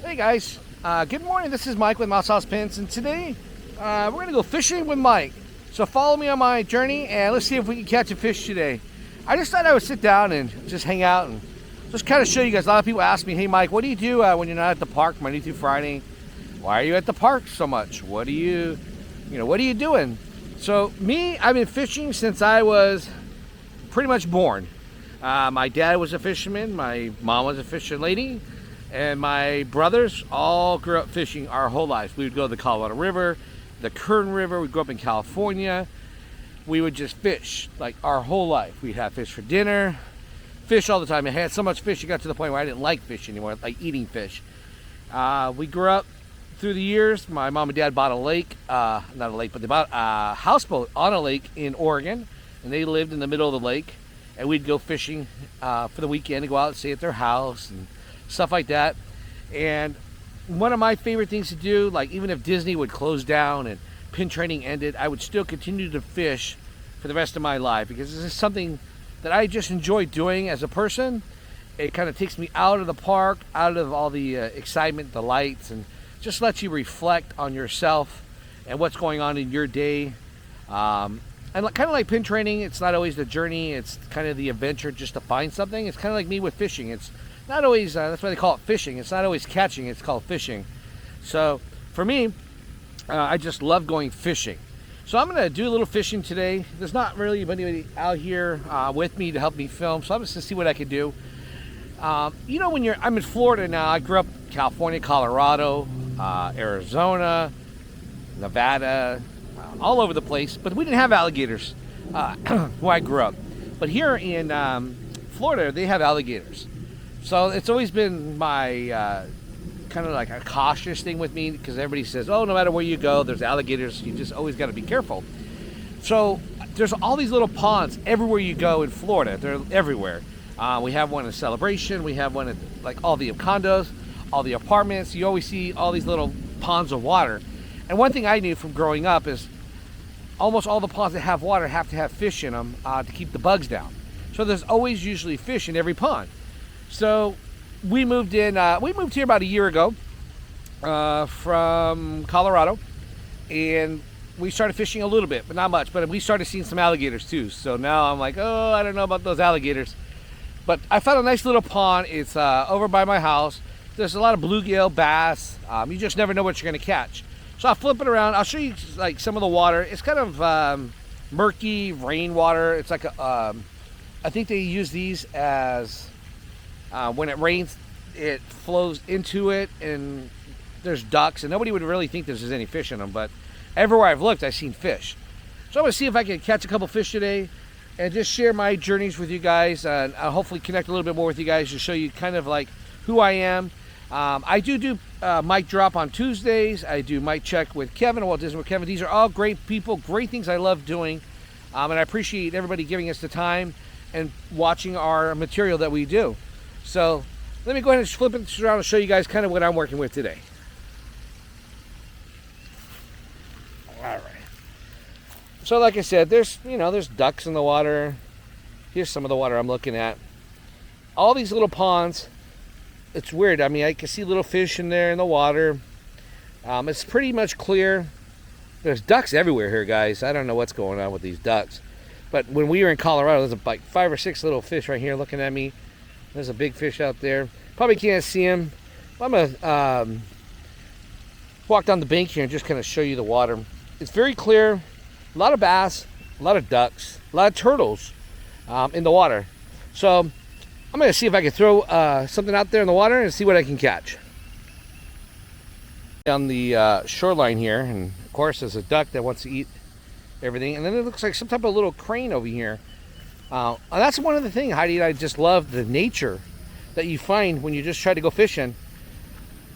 Hey guys, good morning. This is Mike with Mouse House Pins, and today we're going to go fishing with Mike. So follow me on my journey and let's see if we can catch a fish today. I just thought I would sit down and just hang out and just kind of show you guys. A lot of people ask me, hey Mike, what do you do when you're not at the park Monday through Friday? Why are you at the park so much? What are you doing? So me, I've been fishing since I was pretty much born. My dad was a fisherman, my mom was a fishing lady, and my brothers all grew up fishing our whole lives. We would go to the Colorado River, the Kern River. We grew up in California. We would just fish like our whole life. We'd have fish for dinner, fish all the time. I had so much fish, it got to the point where I didn't like fish anymore, like eating fish. We grew up through the years. My mom and dad bought a lake, not a lake, but they bought a houseboat on a lake in Oregon, and they lived in the middle of the lake. And we'd go fishing for the weekend and go out and stay at their house and stuff like that. And one of my favorite things to do, like even if Disney would close down and pin training ended, I would still continue to fish for the rest of my life, because this is something that I just enjoy doing as a person. It kind of takes me out of the park, out of all the excitement, the lights, and just lets you reflect on yourself and what's going on in your day. And kind of like pin training, it's not always the journey, it's kind of the adventure just to find something. It's kind of like me with fishing. It's not always, that's why they call it fishing. It's not always catching, it's called fishing. So for me, I just love going fishing. So I'm going to do a little fishing today. There's not really anybody out here with me to help me film, so I'm just going to see what I can do. I'm in Florida now. I grew up in California, Colorado, Arizona, Nevada, all over the place, but we didn't have alligators where I grew up. But here in Florida, they have alligators. So it's always been my kind of like a cautious thing with me, because everybody says, oh, no matter where you go, there's alligators. You just always got to be careful. So there's all these little ponds everywhere you go in Florida. They're everywhere. We have one in Celebration. We have one at like all the condos, all the apartments. You always see all these little ponds of water. And one thing I knew from growing up is almost all the ponds that have water have to have fish in them to keep the bugs down. So there's always usually fish in every pond. So we moved here about a year ago from Colorado, and we started fishing a little bit, but not much. But we started seeing some alligators too. So now I'm like, oh, I don't know about those alligators. But I found a nice little pond. It's over by my house. There's a lot of bluegill, bass. You just never know what you're going to catch. So I'll flip it around. I'll show you like some of the water. It's kind of murky rainwater. It's like I think they use these as when it rains, it flows into it, and there's ducks, and nobody would really think there's any fish in them, but everywhere I've looked, I've seen fish. So I'm going to see if I can catch a couple fish today and just share my journeys with you guys, and I'll hopefully connect a little bit more with you guys to show you kind of like who I am. I do mic drop on Tuesdays. I do mic check with Kevin, Walt Disney with Kevin. These are all great people, great things I love doing, and I appreciate everybody giving us the time and watching our material that we do. So let me go ahead and flip it around and show you guys kind of what I'm working with today. All right. So like I said, there's ducks in the water. Here's some of the water I'm looking at. All these little ponds. It's weird. I mean, I can see little fish in there in the water. It's pretty much clear. There's ducks everywhere here, guys. I don't know what's going on with these ducks. But when we were in Colorado, there's like 5 or 6 little fish right here looking at me. There's a big fish out there. Probably can't see him. I'm going to walk down the bank here and just kind of show you the water. It's very clear. A lot of bass, a lot of ducks, a lot of turtles in the water. So I'm going to see if I can throw something out there in the water and see what I can catch. On the shoreline here, and of course there's a duck that wants to eat everything. And then it looks like some type of little crane over here. That's one of the things, Heidi, I just love the nature that you find when you just try to go fishing.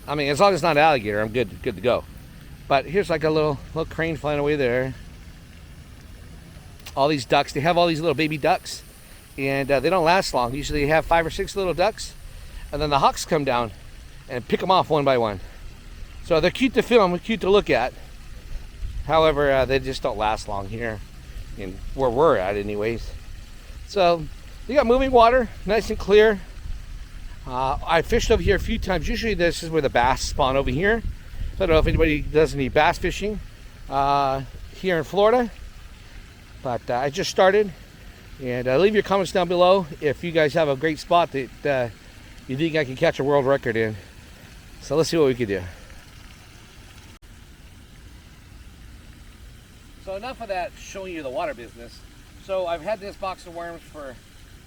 I mean, as long as it's not an alligator, I'm good to go. But here's like a little crane flying away there. All these ducks, they have all these little baby ducks, and they don't last long. Usually they have 5 or 6 little ducks, and then the hawks come down and pick them off one by one. So they're cute to film, cute to look at. However, they just don't last long here, in where we're at anyways. So you got moving water, nice and clear. I fished over here a few times. Usually this is where the bass spawn over here. So I don't know if anybody does any bass fishing here in Florida. But I just started. And leave your comments down below if you guys have a great spot that you think I can catch a world record in. So let's see what we can do. So enough of that showing you the water business. So I've had this box of worms for,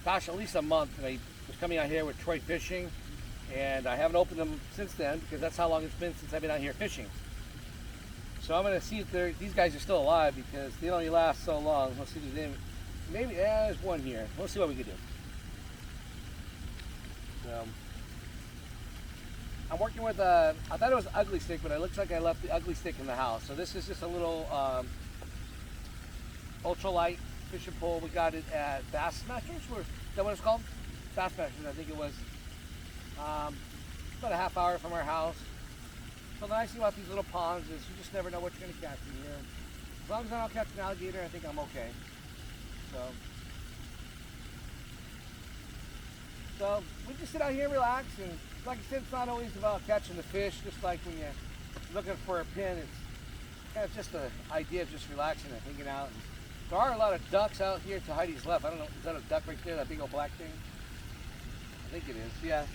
gosh, at least a month. And I was coming out here with Troy Fishing, and I haven't opened them since then because that's how long it's been since I've been out here fishing. So I'm going to see if these guys are still alive because they only last so long. Let's see if there's any, maybe there's one here. We'll see what we can do. So I'm working with I thought it was ugly stick, but it looks like I left the ugly stick in the house. So this is just a little ultralight fishing pole. We got it at Bass Smashers. Is that what it's called? Bass Smashers, I think it was. About a half hour from our house. So the nice thing about these little ponds is you just never know what you're going to catch in here. As long as I don't catch an alligator, I think I'm okay. So we just sit out here and relax, and like I said, it's not always about catching the fish. Just like when you're looking for a pin, it's kind of just the idea of just relaxing and hanging out. And there are a lot of ducks out here to Heidi's left. I don't know, is that a duck right there, that big old black thing? I think it is, yeah.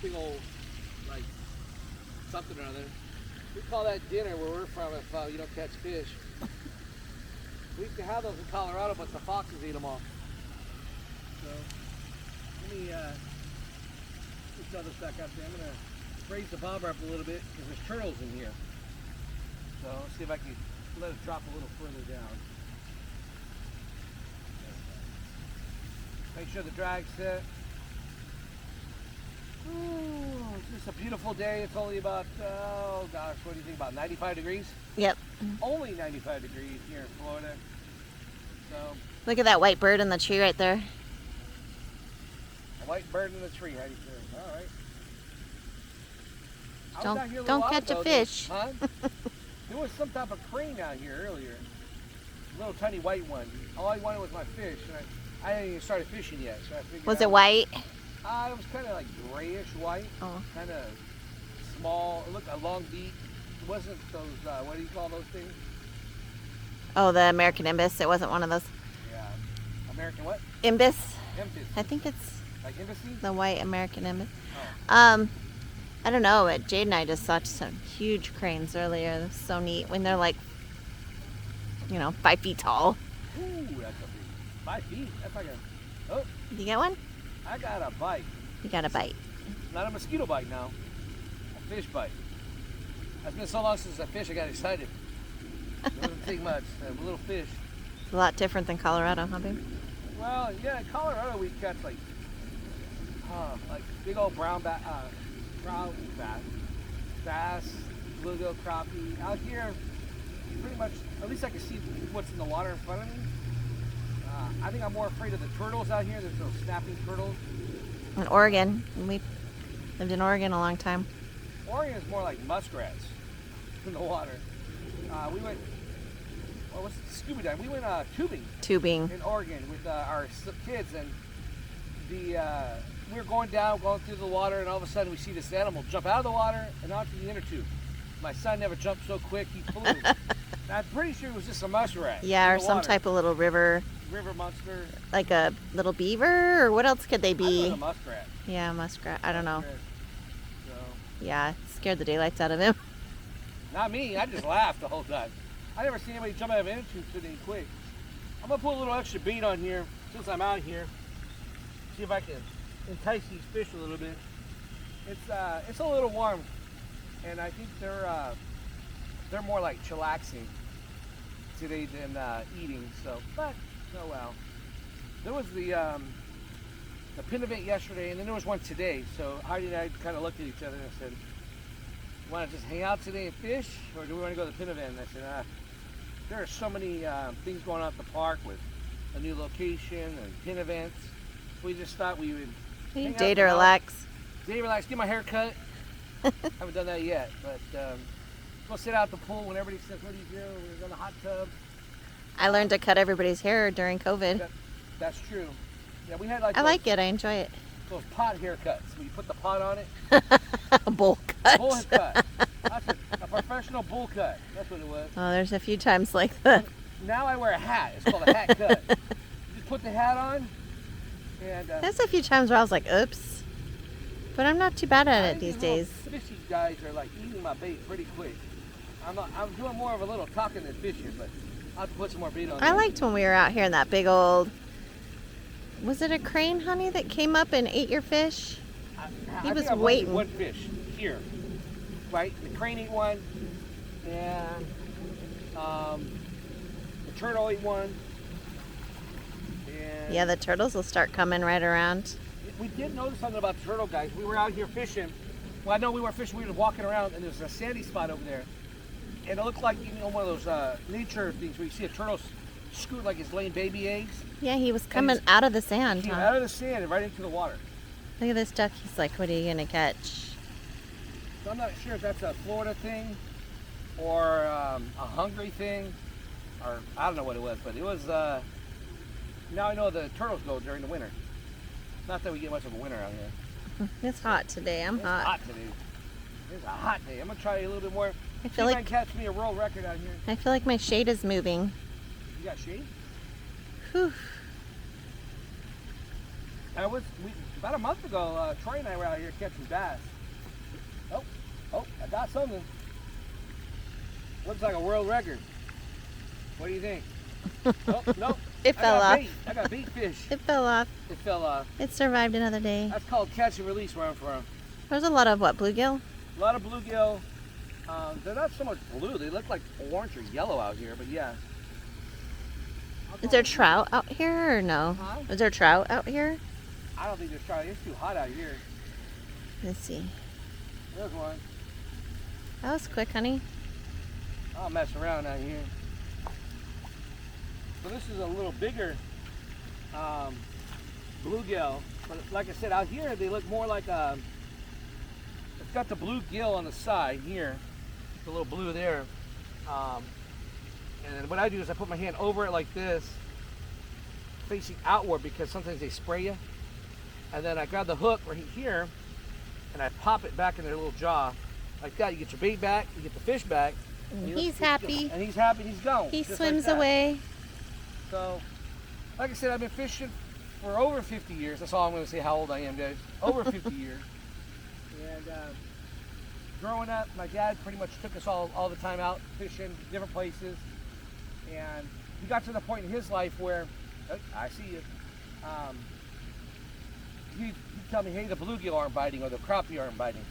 Big old, like, something or other. We call that dinner where we're from if you don't catch fish. We used to have those in Colorado, but the foxes eat them all. So, let me throw this back up there. I'm going to raise the bobber up a little bit because there's turtles in here. So, let's see if I can let it drop a little further down. Make sure the drag's set. Ooh, it's just a beautiful day. It's only about, oh gosh, what do you think, about 95 degrees? Yep. Only 95 degrees here in Florida. So, look at that white bird in the tree right there. a white bird in the tree, how do you say? All right. Don't catch a fish. Huh? There was some type of crane out here earlier. A little tiny white one. All I wanted was my fish. And I hadn't even started fishing yet. So I figured Was it white? It was kind of like grayish white. Oh. Kind of small. It looked a long beak. It wasn't those, what do you call those things? Oh, the American Imbis. It wasn't one of those. Yeah. American what? Imbis. Imbis. I think it's Like embassy? the white American Imbis. Oh. I don't know, but Jade and I just saw some huge cranes earlier. It was so neat when they're like, 5 feet tall. Ooh, that's a big 5 feet. That's like a, oh, Did you get one? I got a bite. You got a bite. Not a mosquito bite now. A fish bite. It's been so long since I fished, I got excited. It doesn't take much. A little fish. It's a lot different than Colorado, huh, babe? Well, yeah, in Colorado we catch like big old brown bass, bluegill, crappie. Out here, pretty much, at least I can see what's in the water in front of me. I think I'm more afraid of the turtles out here. There's those snapping turtles. In Oregon. We lived in Oregon a long time. Oregon is more like muskrats in the water. We went, what's it, scuba diving? We went tubing in Oregon with our kids, and we were going through the water, and all of a sudden we see this animal jump out of the water and onto the inner tube. My son never jumped so quick, he flew. I'm pretty sure it was just a muskrat. Yeah, or some type of little river monster. Like a little beaver, or what else could they be? I thought a muskrat. Yeah, muskrat. I don't know. So, yeah, it scared the daylights out of him. not me, I just laughed the whole time. I never seen anybody jump out of an inner tube so dang quick. I'm gonna put a little extra bait on here since I'm out here. See if I can entice these fish a little bit. It's a little warm, and I think they're more like chillaxing today than eating. So, but oh well. There was the pin event yesterday, and then there was one today. So Heidi and I kind of looked at each other and said, "Want to just hang out today and fish, or do we want to go to the pin event?" And I said, "There are so many things going on at the park with a new location and pin events. We just thought we would day to relax. Day to relax. Get my hair cut. Haven't done that yet, but go sit out at the pool when everybody says, 'What do you do?' We're in the hot tub." I learned to cut everybody's hair during COVID. That's true. Yeah, we had like. I like it. I enjoy it. those pot haircuts. When you put the pot on it. A bowl cut. Bull cut. That's a professional bull cut. That's what it was. Oh, there's a few times like that. Now I wear a hat. It's called a hat cut. You just put the hat on, and There's a few times where I was like, oops. But I'm not too bad at it these days. Fishy guys are like eating my bait pretty quick. I'm doing more of a little talking than fishing, but I'll have to put some more bait on. I liked when we were out here in that big old. Was it a crane, honey, that came up and ate your fish? He was waiting. One fish here, right? The crane ate one, and the turtle ate one. And Yeah, the turtles will start coming right around. we did notice something about the turtle, guys. We were out here fishing. Well, I know we weren't fishing. We were walking around, and there's a sandy spot over there, and it looked like one of those nature things where you see a turtle scoot like it's laying baby eggs. Yeah, he was coming out of the sand. Came Huh? out of the sand and right into the water. Look at this duck. He's like, what are you going to catch? So I'm not sure if that's a Florida thing or a hungry thing, or I don't know what it was, but it was. Now I know the turtles go during the winter. Not that we get much of a winter out here. It's hot today. I'm It's hot. hot today. It's a hot day. I'm gonna try a little bit more. I See feel if like I can catch me a world record out here. I feel like my shade is moving. You got shade? Whew. About a month ago, Troy and I were out here catching bass. Oh, I got something. Looks like a world record. What do you think? Oh, no. It fell off. I got bait fish. It fell off. It fell off. It survived another day. That's called catch and release where I'm from. There's a lot of what, bluegill? A lot of bluegill. They're not so much blue. They look like orange or yellow out here, but yeah. Is there trout out here or no? Huh? Is there trout out here? I don't think there's trout. It's too hot out here. Let's see. There's one. That was quick, honey. I'll mess around out here. So this is a little bigger bluegill. But like I said, out here they look more like a. It's got the bluegill on the side here, the little blue there. And then what I do is I put my hand over it like this, facing outward because sometimes they spray you. And then I grab the hook right here, and I pop it back in their little jaw, like that. You get your bait back, you get the fish back. And he's happy. And he's happy. He's gone. He just swims like that. away. So, like I said, I've been fishing for over 50 years. That's all I'm going to say how old I am, guys. Over 50 years. And growing up, my dad pretty much took us all the time out fishing, different places. And he got to the point in his life where, oh, I see you. He'd tell me, hey, the bluegill aren't biting or the crappie aren't biting.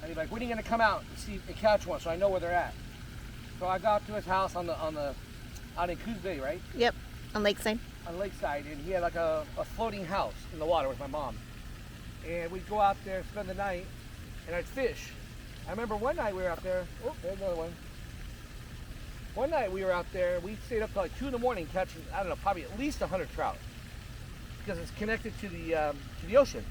And he'd be like, when are you going to come out and see and catch one so I know where they're at? So I got to his house out in Coos Bay, right? Yep, on Lakeside. On Lakeside, and he had like a floating house in the water with my mom. And we'd go out there, spend the night, and I'd fish. I remember one night we were out there. Oh, there's another one. One night we were out there, we stayed up till like 2 in the morning catching, I don't know, probably at least 100 trout. Because it's connected to the ocean.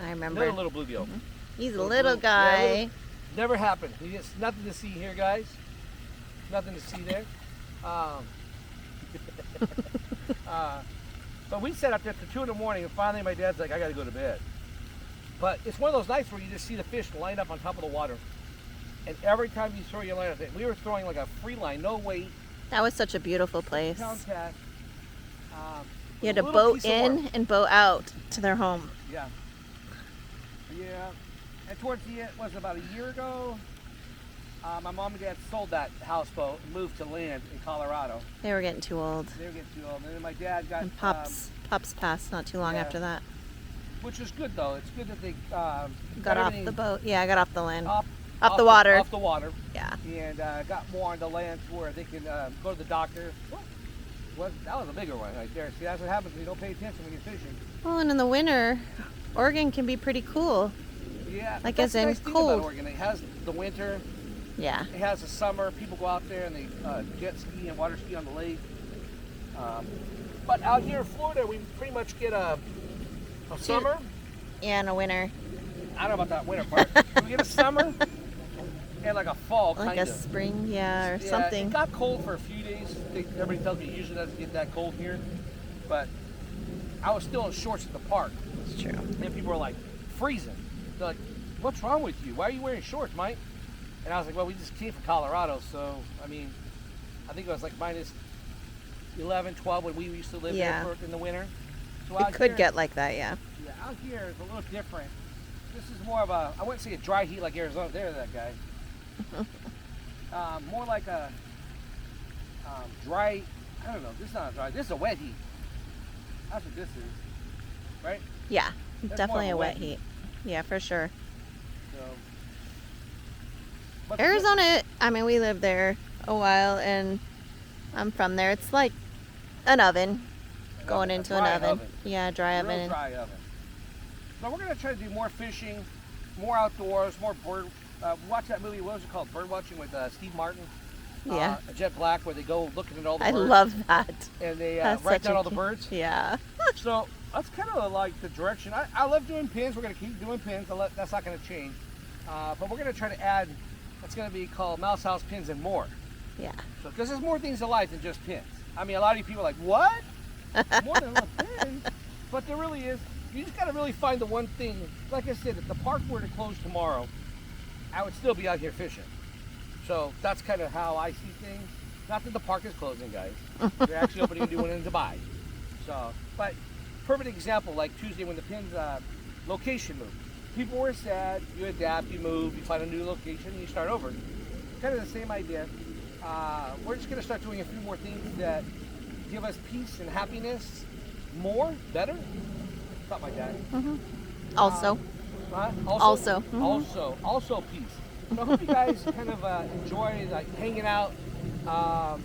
I remember. Another little bluegill. Mm-hmm. He's a little guy. Yeah, never happened. It's nothing to see here, guys. Nothing to see there. But we sat up there till 2 in the morning, and finally my dad's like, I gotta go to bed. But it's one of those nights where you just see the fish lined up on top of the water. And every time you throw your line, we were throwing like a free line, no weight. That was such a beautiful place. Pound cast. You had to boat in and boat out to their home. Yeah. Yeah. And towards the end, was it about a year ago? My mom and dad sold that houseboat and moved to land in Colorado. They were getting too old. They were getting too old. And then my dad got... And Pops passed not too long after that. Which is good, though. It's good that they... got off the boat. Yeah, I got off the land. Off the the water. Off the water. Yeah. And got more on the land to where they can go to the doctor. That was a bigger one right there. See, that's what happens when you don't pay attention when you're fishing. Oh, and in the winter, Oregon can be pretty cool. Yeah. Like that's as in the nice thing cold. about Oregon. It has the winter. Yeah. It has the summer. People go out there and they jet ski and water ski on the lake. But out here in Florida, we pretty much get a summer. Yeah, and a winter. I don't know about that winter part. We get a summer and like a fall, kind of. Like a spring, yeah, or something. It got cold for a few days. Everybody tells me it usually doesn't get that cold here. But I was still in shorts at the park. It's true. And people are like freezing. They're like, "What's wrong with you? Why are you wearing shorts, Mike?" And I was like, "Well, we just came from Colorado, so I mean, I think it was like minus 11, 12 when we used to live there in the winter." So It could get like that, yeah. Yeah, out here is a little different. This is more of a, I wouldn't say a dry heat like Arizona. There's that guy. More like a dry, I don't know, this is not a dry, this is a wet heat. That's what this is, right? Yeah, That's definitely more a of wet heat. Yeah, for sure. So, but Arizona, I mean, we lived there a while, and I'm from there. It's like an oven, going into an oven. Yeah, dry oven. Real dry oven. So we're going to try to do more fishing, more outdoors, more bird. Watch that movie, what was it called? Bird watching with Steve Martin. Yeah. Jet Black, where they go looking at all the birds. I love that. And they That's write such down a all the birds. Yeah. So that's kind of like the direction. I love doing pins. We're going to keep doing pins. That's not going to change. But we're going to try to add, it's going to be called Mouse House Pins and More. Yeah. So, because there's more things to life than just pins. I mean, a lot of you people are like, what? More than a pin? But there really is. You just got to really find the one thing. Like I said, if the park were to close tomorrow, I would still be out here fishing. So that's kind of how I see things. Not that the park is closing, guys. They're actually opening a new one in Dubai. So, but perfect example, like Tuesday when the pins location moved. People were sad. You adapt, you move, you find a new location, and you start over. Kind of the same idea. We're just going to start doing a few more things that give us peace and happiness more, better. Something like that. Mm-hmm. Also. Also. Mm-hmm. Also peace. So I hope you guys kind of enjoy like hanging out. I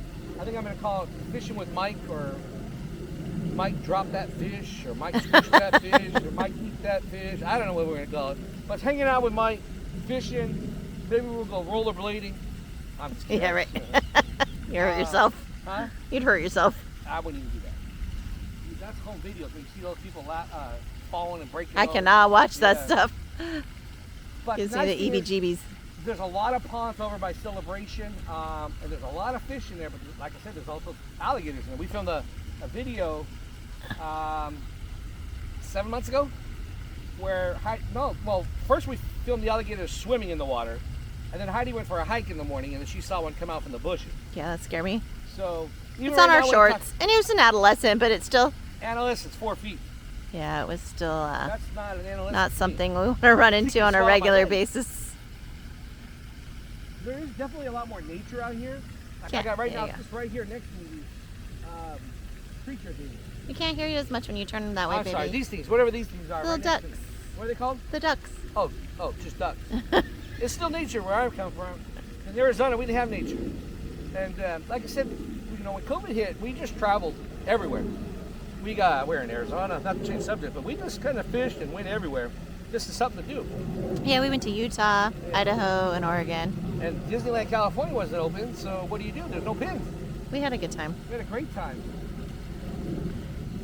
think I'm going to call it Fishing with Mike, or Mike drop that fish, or Mike squish that fish, or Mike eat that fish. I don't know what we're going to call it. But it's hanging out with Mike, fishing. Maybe we'll go rollerblading. I'm just kidding. Yeah, right. You hurt yourself. Huh? You'd hurt yourself. I wouldn't even do that. That's home videos where you see those people falling and breaking. I cannot watch that stuff. But Gives nice me the thing is, EBGBs. there's a lot of ponds over by Celebration, and there's a lot of fish in there. But like I said, there's also alligators in there. We filmed a video 7 months ago where first we filmed the alligators swimming in the water, and then Heidi went for a hike in the morning, and then she saw one come out from the bushes. Yeah, that scared me. So it's on our shorts, and he was an adolescent, but it's still. Adolescent's 4 feet. Yeah, it was still That's not an adolescent. not something we want to run into on a regular basis. There is definitely a lot more nature out here. Like Yeah, I got right there now, you just right here next to me, creature things. We can't hear you as much when you turn them that way, I'm baby. sorry, these things, whatever these things are. Little right next to ducks. me. What are they called? The ducks. Oh, just ducks. It's still nature where I come from. In Arizona, we didn't have nature. And like I said, when COVID hit, we just traveled everywhere. We're in Arizona, not to change subject, but we just kind of fished and went everywhere. This is something to do. Yeah, we went to Utah, Idaho, and Oregon. And Disneyland, California wasn't open, so what do? There's no pins. We had a good time. We had a great time.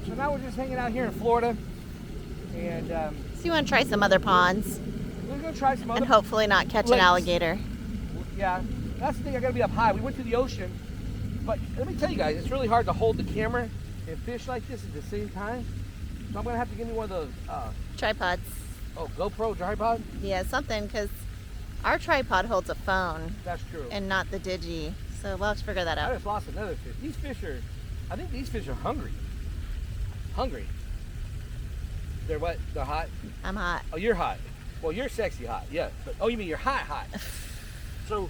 So now we're just hanging out here in Florida. And So you want to try some other ponds we're going to try some other and hopefully not catch an lakes. alligator. Yeah, that's the thing. I got to be up high. We went to the ocean, but let me tell you guys, it's really hard to hold the camera and fish like this at the same time. So I'm going to have to give me one of those Tripods. GoPro tripod. Yeah, something, because our tripod holds a phone That's true. and not the digi. So we'll have to figure that I out. just lost another fish. I think these fish are hungry. Hungry. They're what? They're hot? I'm hot. Oh, you're hot. Well, you're sexy hot, yeah. But, you mean you're hot. So,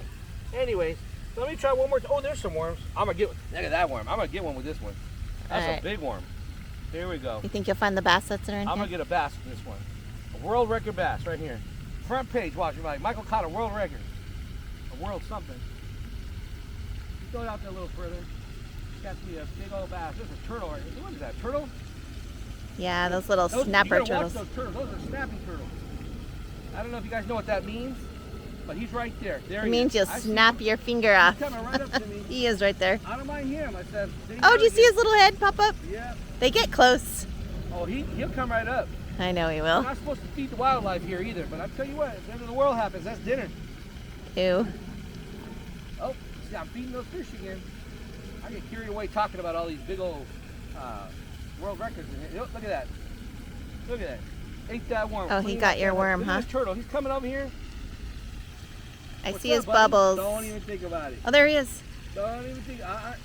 anyways, let me try one more. Oh, there's some worms. Look at that worm. I'm going to get one with this one. That's All right. a big worm. Here we go. You think you'll find the bass that's in I'm here? going to get a bass with this one. A world record bass right here. Front page, watch your Michael caught a world record. A world something. Throw it out there a little further. Got to be a big old bass. There's a turtle right here. What is that, turtle? Yeah, those little snapper you gotta turtles. watch those turtles. Those are snapping turtles. I don't know if you guys know what that means, but he's right there. It means you'll snap your finger off. He's coming right up to me. He is right there. I don't mind him. I said, Oh, do you see his little head pop up? Yeah. They get close. Oh, he'll come right up. I know he We're will. not supposed to feed the wildlife here either, but I tell you what, if the end of the world happens, that's dinner. Ew. Oh, see, I'm feeding those fish again. I get carried away talking about all these big old world records. Look at that. Look at that. Ate that worm. Oh, he Clean got up your that- worm, Look at huh? this turtle. He's coming over here. I What's see up, his buddy? bubbles. Don't even think about it. Oh, there he is. Don't even think. That.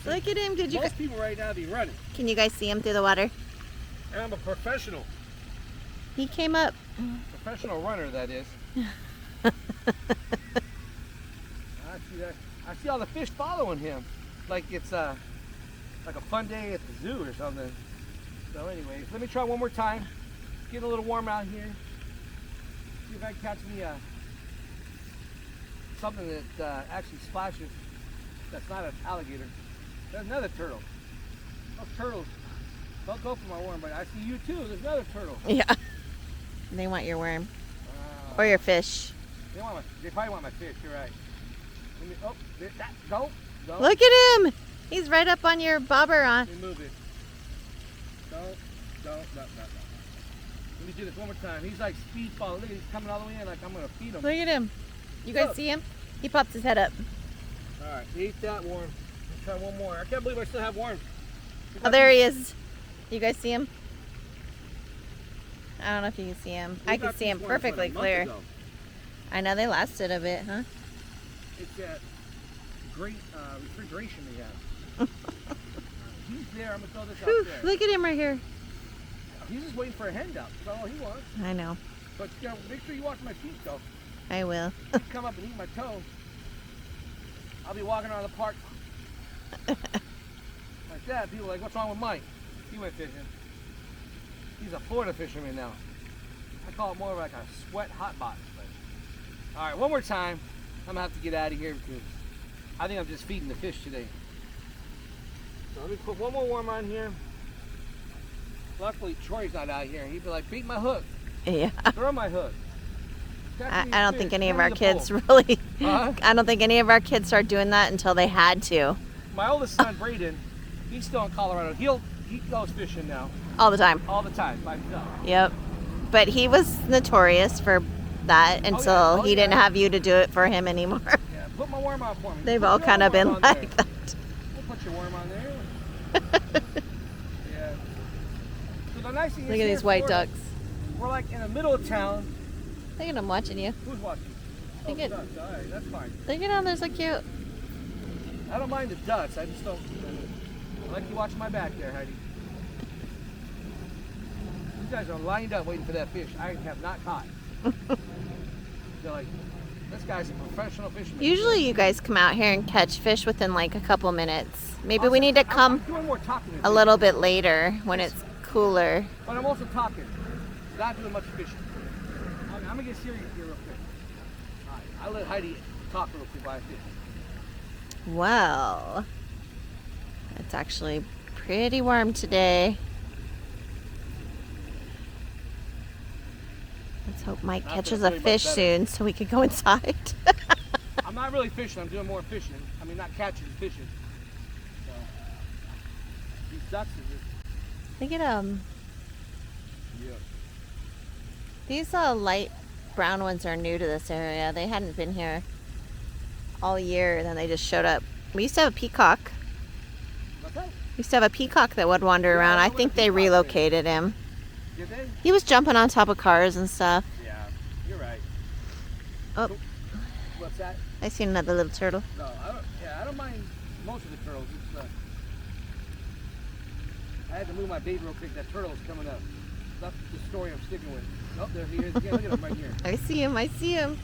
Look at him. Did you? Most people right now be running. Can you guys see him through the water? And I'm a professional. He came up. Professional runner, that is. I see that. I see all the fish following him, like it's like a fun day at the zoo or something. So, anyways, let me try one more time. Getting a little warm out here. See if I can catch me something that actually splashes. That's not an alligator. There's another turtle. Those turtles. Don't go for my worm, but I see you too. There's another turtle. Yeah. They want your worm or your fish. They probably want my fish. You're right. Don't. Look at him. He's right up on your bobber on. Let me move it. Don't. Let me do this one more time. He's like speedball. Look at he's coming all the way in like I'm gonna feed him. Look at him. You guys see him? He pops his head up. All right, eat that worm. Let's try one more. I can't believe I still have worms. Oh, there he is. You guys see him? I don't know if you can see him. I can see him perfectly clear. I know they lasted a bit, huh? It's that great refrigeration they have. He's there. I'm gonna throw this out there. Look at him right here. He's just waiting for a hand up. That's all he wants. I know. But you gotta make sure you watch my feet though. I will. He come up and eat my toe. I'll be walking around the park like that. People are like, what's wrong with Mike? He went fishing. He's a Florida fisherman now. I call it more like a sweat hot box. But... All right, one more time. I'm gonna have to get out of here because I think I'm just feeding the fish today. So let me put one more worm on here. Luckily, Troy's not out here. He'd be like, beat my hook. Yeah. Throw my hook. I don't think any of our kids really. Huh? I don't think any of our kids start doing that until they had to. My oldest son, Braden, he's still in Colorado. He goes fishing now. All the time. All the time by himself. Yep. But he was notorious for that until he didn't have you to do it for him anymore. Yeah, put my worm on for me. They've all kind of been like that. We'll put your worm on there. Yeah. So the nice thing is Look at these white ducks. We're like in the middle of town. Look at them watching you. Who's watching? Oh, Look at, ducks. All right, that's fine. look at them. They're so cute. I don't mind the ducks. I just don't. I like you watch my back there, Heidi. You guys are lined up waiting for that fish. I have not caught. They're like, this guy's a professional fisherman. Usually you guys come out here and catch fish within like a couple minutes. Maybe we need to come I'm doing more talking than a little bit later when it's cooler. But I'm also talking. Not doing much fishing. I'm gonna get serious here real quick. All right, I'll let Heidi talk real quick while I fish. Well, it's actually pretty warm today. Let's hope Mike catches a fish soon so we can go inside. I'm not really fishing. I'm doing more fishing. I mean, not catching, fishing. So, these ducks are just... Look at them. Yeah. These light brown ones are new to this area. They hadn't been here all year, then they just showed up. We used to have a peacock. What's that? We used to have a peacock that would wander around. I think they relocated him. Did they? He was jumping on top of cars and stuff. Yeah, you're right. Oh, What's that? I seen another little turtle. No, I don't mind most of the turtles. It's, I had to move my bait real quick. That turtle is coming up. That's the story I'm sticking with. Oh, there he is again. Look at him right here. I see him. I see him.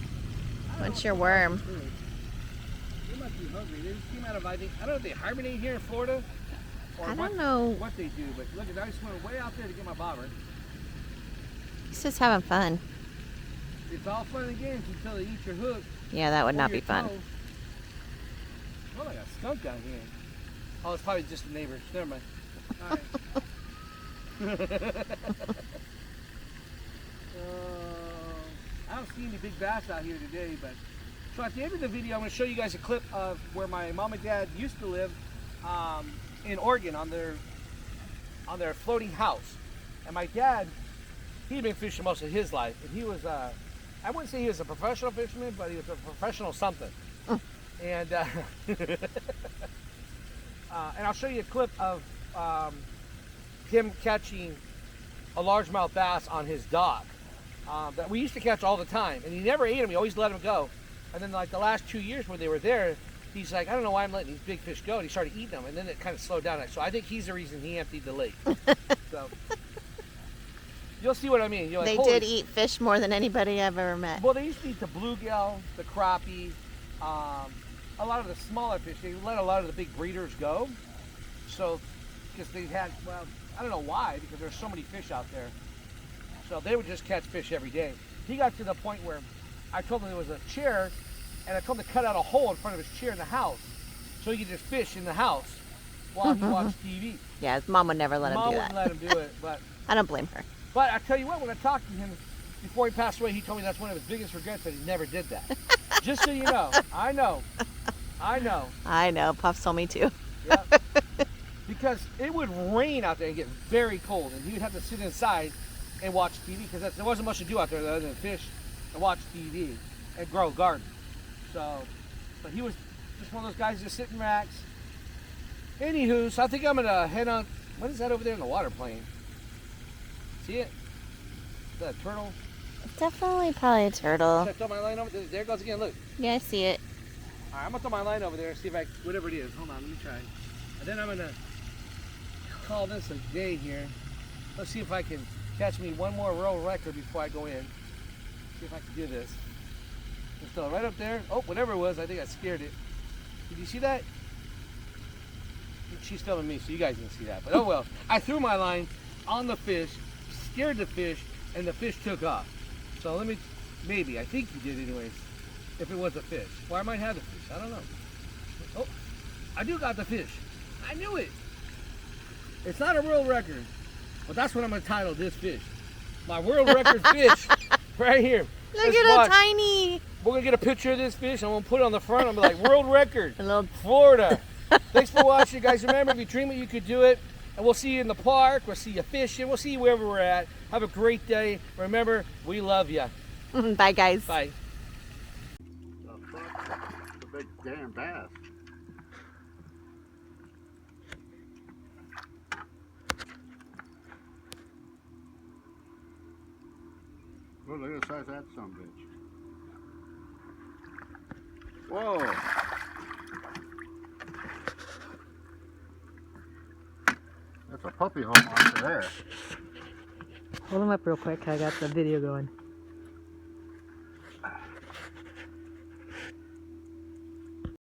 What's your worm? They must be hungry. They just came out of, I don't know if they hibernate here in Florida. Or I don't know. What they do, but look at that. I just went way out there to get my bobber. He's just having fun. It's all fun and games until they eat your hook. Yeah, that would or not your be fun. toe. Oh, I got a skunk down here. Oh, it's probably just the neighbors. Never mind. All right. I don't see any big bass out here today, but so at the end of the video, I'm going to show you guys a clip of where my mom and dad used to live in Oregon on their floating house. And my dad, he'd been fishing most of his life, and he was I wouldn't say he was a professional fisherman, but he was a professional something. And and I'll show you a clip of him catching a largemouth bass on his dock that we used to catch all the time, and he never ate them. He always let them go. And then like the last 2 years when they were there, he's like, I don't know why I'm letting these big fish go. And he started eating them, and then it kind of slowed down. So I think he's the reason he emptied the lake. So you'll see what I mean. You're like, They did eat fish more than anybody I've ever met. Well, they used to eat the bluegill, the crappie, a lot of the smaller fish. They let a lot of the big breeders go. So, because they had, well, I don't know why, because there's so many fish out there. So they would just catch fish every day. He got to the point where I told him there was a chair, and I told him to cut out a hole in front of his chair in the house so he could just fish in the house while he watched TV. Yeah, his mom would never let him do that. Mom wouldn't let him do it, but I don't blame her. But I tell you what, when I talked to him before he passed away, he told me that's one of his biggest regrets, that he never did that. Just so you know. I know. I know. Puff told me too. Yeah. Because it would rain out there and get very cold, and he would have to sit inside and watch TV because there wasn't much to do out there other than fish and watch TV and grow a garden. So, but he was just one of those guys just sitting relax. Anywho, so I think I'm gonna head on. What is that over there in the water playing? See it? Is that a turtle? Definitely probably a turtle. Should I throw my line over there? There it goes again, look. Yeah, I see it. All right, I'm gonna throw my line over there and see if I, whatever it is. Hold on, let me try. And then I'm gonna call this a day here. Let's see if I can catch me one more world record before I go in. See if I can do this. Just throw it right up there. Oh, whatever it was, I think I scared it. Did you see that? She's filming me, so you guys didn't see that. But oh well. I threw my line on the fish, scared the fish, and the fish took off. So let me, maybe, I think you did anyways, if it was a fish. Or I might have the fish, I don't know. Oh, I do got the fish. I knew it. It's not a world record, but that's what I'm gonna title this fish. My world record fish, right here. Look at how tiny. We're gonna get a picture of this fish and we'll put it on the front. I'm like, world record, A little... Florida. Thanks for watching, guys. Remember, if you dream it, you could do it. And we'll see you in the park. We'll see you fishing. We'll see you wherever we're at. Have a great day. Remember, we love you. Bye, guys. Bye. The big damn bass. Oh, look at the size of that son bitch. Whoa. That's a puppy hole monster there. Hold him up real quick. I got the video going.